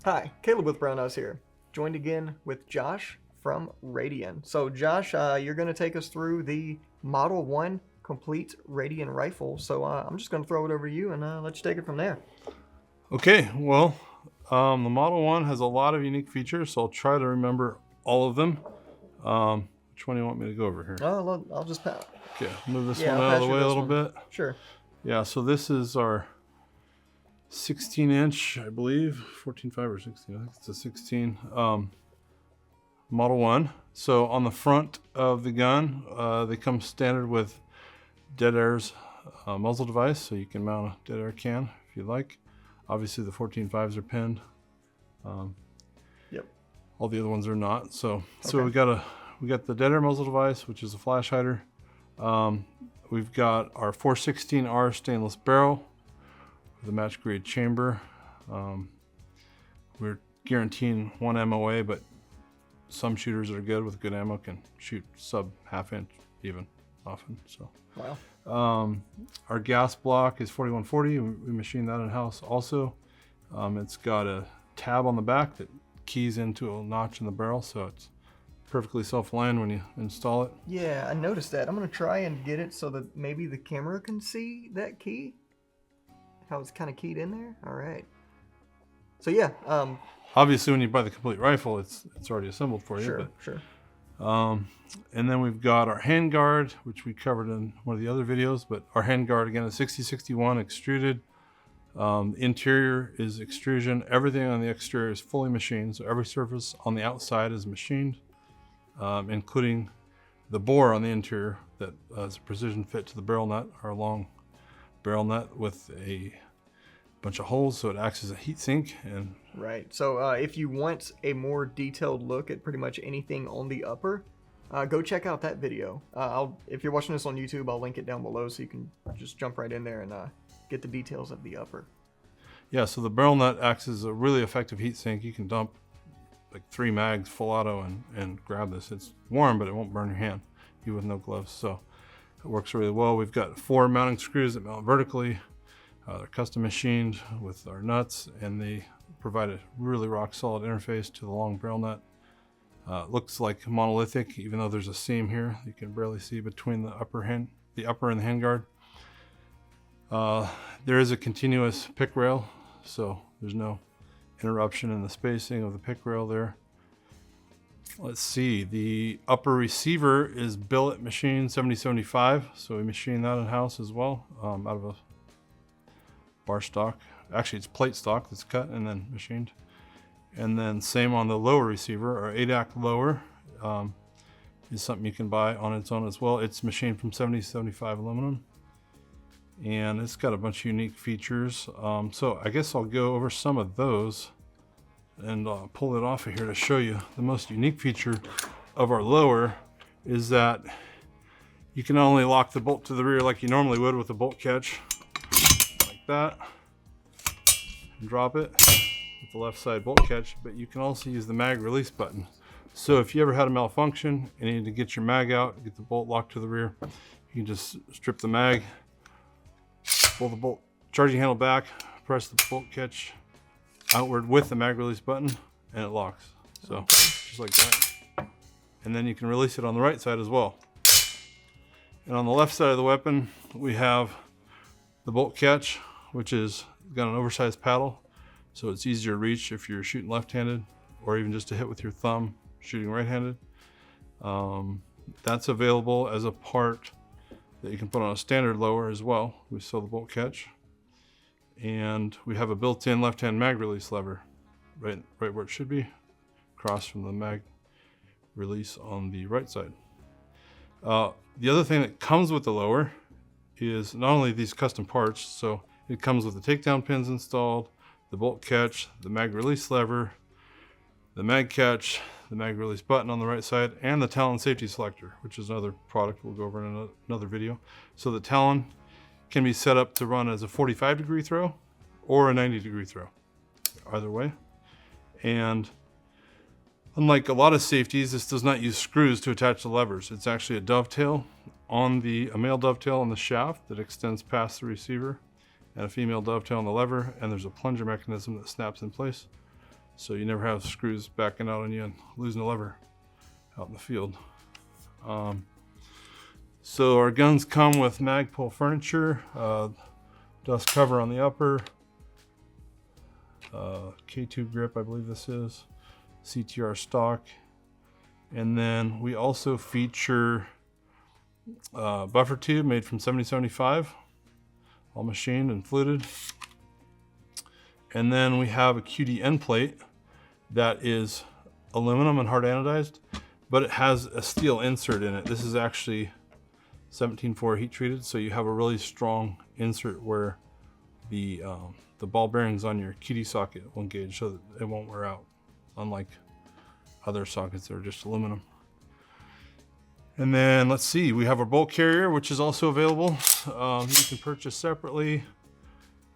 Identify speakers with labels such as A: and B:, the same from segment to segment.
A: Hi, Caleb with Brownells here, joined again with Josh from Radian. So Josh, you're going to take us through the Model 1 complete Radian rifle. So I'm just going to throw it over to you and let you take it from there.
B: Okay, well, the Model 1 has a lot of unique features, so I'll try to remember all of them. Which one do you want me to go over here?
A: Oh, I'll just pass.
B: Okay, move this one out of the way a little bit.
A: Sure.
B: Yeah, so this is our 16-inch, I believe, 14.5 or 16. I think it's a 16 Model 1. So on the front of the gun, they come standard with dead air's muzzle device, so you can mount a dead air can if you like. Obviously, the 14.5s are pinned.
A: Yep.
B: All the other ones are not. So we got the dead air muzzle device, which is a flash hider. We've got our 416R stainless barrel with a match grade chamber. We're guaranteeing 1 MOA, but some shooters that are good with good ammo can shoot sub half-inch even often. So
A: wow.
B: Our gas block is 4140. We machined that in-house also. It's got a tab on the back that keys into a notch in the barrel, so it's perfectly self-aligned when you install it.
A: Yeah, I noticed that. I'm going to try and get it so that maybe the camera can see that key. How it's kind of keyed in there. All right. So yeah.
B: Obviously, when you buy the complete rifle, it's already assembled for you.
A: Sure, sure.
B: And then we've got our handguard, which we covered in one of the other videos. But our handguard, again, is 6061 extruded. Interior is extrusion. Everything on the exterior is fully machined. So every surface on the outside is machined, including the bore on the interior that is a precision fit to the barrel nut, our long barrel nut with a bunch of holes, so it acts as a heat sink. And
A: right. So if you want a more detailed look at pretty much anything on the upper, go check out that video. If you're watching this on YouTube, I'll link it down below so you can just jump right in there and get the details of the upper.
B: Yeah, so the barrel nut acts as a really effective heat sink. You can dump like 3 mags full auto and grab this. It's warm, but it won't burn your hand, even with no gloves. So it works really well. We've got 4 mounting screws that mount vertically. They're custom machined with our nuts, and they provide a really rock solid interface to the long barrel nut. Looks like monolithic, even though there's a seam here you can barely see between the upper and the handguard. There is a continuous pick rail, so there's no interruption in the spacing of the pick rail there. Let's see, the upper receiver is Billet machine 7075, so we machine that in-house as well, out of a bar stock. Actually, it's plate stock that's cut and then machined. And then same on the lower receiver. Our ADAC lower is something you can buy on its own as well. It's machined from 7075 aluminum, and it's got a bunch of unique features. So I guess I'll go over some of those and pull it off of here to show you. The most unique feature of our lower is that you can not only lock the bolt to the rear like you normally would with a bolt catch, like that, and drop it with the left side bolt catch, but you can also use the mag release button. So if you ever had a malfunction and you need to get your mag out, get the bolt locked to the rear, you can just strip the mag, pull the bolt charging handle back, press the bolt catch outward with the mag release button, and it locks. So just like that. And then you can release it on the right side as well. And on the left side of the weapon, we have the bolt catch, which is got an oversized paddle, so it's easier to reach if you're shooting left-handed, or even just to hit with your thumb shooting right-handed. That's available as a part that you can put on a standard lower as well. We sell the bolt catch. And we have a built-in left-hand mag release lever, right where it should be, across from the mag release on the right side. The other thing that comes with the lower is not only these custom parts, so it comes with the takedown pins installed, the bolt catch, the mag release lever, the mag catch, the mag release button on the right side, and the Talon safety selector, which is another product we'll go over in another video. So the Talon can be set up to run as a 45-degree throw or a 90-degree throw, either way. And unlike a lot of safeties, this does not use screws to attach the levers. It's actually a dovetail on a male dovetail on the shaft that extends past the receiver, and a female dovetail on the lever, and there's a plunger mechanism that snaps in place. so you never have screws backing out on you and losing a lever out in the field. So our guns come with Magpul furniture, dust cover on the upper, K2 grip, I believe this is, CTR stock, and then we also feature buffer tube made from 7075, all machined and fluted. And then we have a QD end plate that is aluminum and hard anodized, but it has a steel insert in it. This is actually 17.4 heat treated, so you have a really strong insert where the ball bearings on your QD socket will engage so that it won't wear out, unlike other sockets that are just aluminum. And then let's see, we have our bolt carrier, which is also available. You can purchase separately.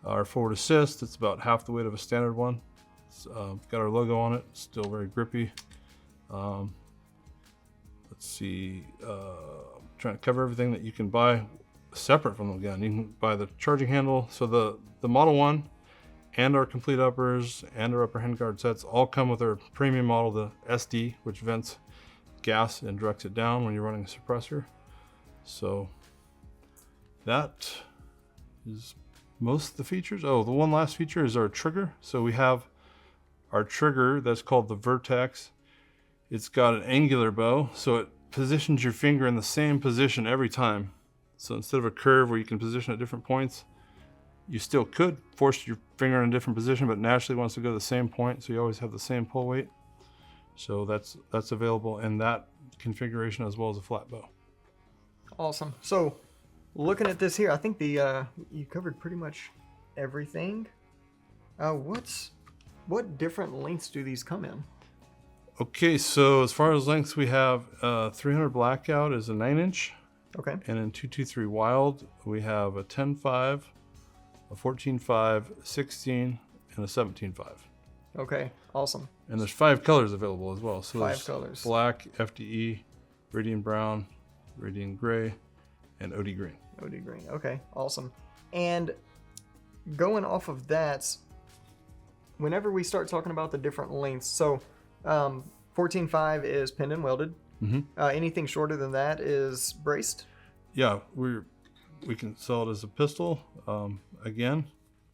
B: Our forward assist, it's about half the weight of a standard one. It's got our logo on it, still very grippy. Let's see, I'm trying to cover everything that you can buy separate from the gun. You can buy the charging handle. So the Model 1 and our complete uppers and our upper handguard sets all come with our premium model, the SD, which vents gas and directs it down when you're running a suppressor. So that is most of the features. Oh, the one last feature is our trigger. So we have our trigger that's called the Vertex. It's got an angular bow, so it positions your finger in the same position every time. So instead of a curve where you can position at different points, you still could force your finger in a different position, but naturally wants to go to the same point, so you always have the same pull weight. So that's available in that configuration as well as a flat bow.
A: Awesome. So looking at this here, I think you covered pretty much everything. What different lengths do these come in?
B: Okay, so as far as lengths, we have 300 blackout is a 9-inch.
A: Okay.
B: And in 223 wild, we have a 10.5, a 14.5, 16, and a 17.5.
A: Okay, awesome.
B: And there's 5 colors available as well. So
A: 5 colors.
B: Black, FDE, Radian brown, Radian gray, and OD green.
A: OD green. Okay, awesome. And going off of that, whenever we start talking about the different lengths, so 14.5 is pinned and welded.
B: Mm-hmm.
A: Anything shorter than that is braced.
B: Yeah, we can sell it as a pistol. Again,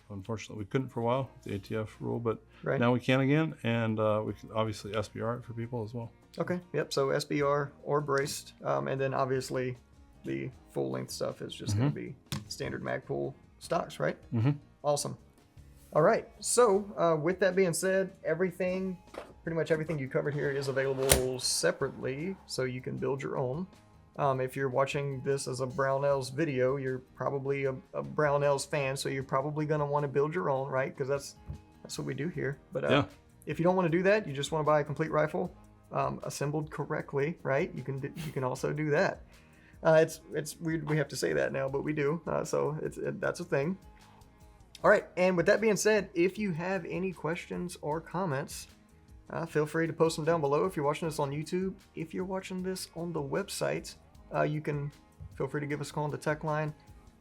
B: unfortunately, we couldn't for a while, the ATF rule, but
A: right.
B: Now we can again, and we can obviously SPR it for people as well.
A: Okay, yep. So SPR or braced, and then obviously the full length stuff is just going to be standard Magpul stocks, right? Mm-hmm. Awesome. All right. So with that being said, pretty much everything you covered here is available separately, so you can build your own. If you're watching this as a Brownells video, you're probably a Brownells fan, so you're probably going to want to build your own, right? Because that's what we do here. But if you don't want to do that, you just want to buy a complete rifle, assembled correctly, right? You can also do that. It's weird we have to say that now, but we do. So that's a thing. All right, and with that being said, if you have any questions or comments, feel free to post them down below. If you're watching this on YouTube, if you're watching this on the website, you can feel free to give us a call on the tech line.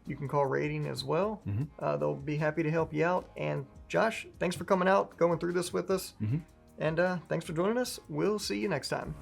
A: You can call Radian as well. Mm-hmm. They'll be happy to help you out. And Josh, thanks for coming out, going through this with us. Mm-hmm. And thanks for joining us. We'll see you next time.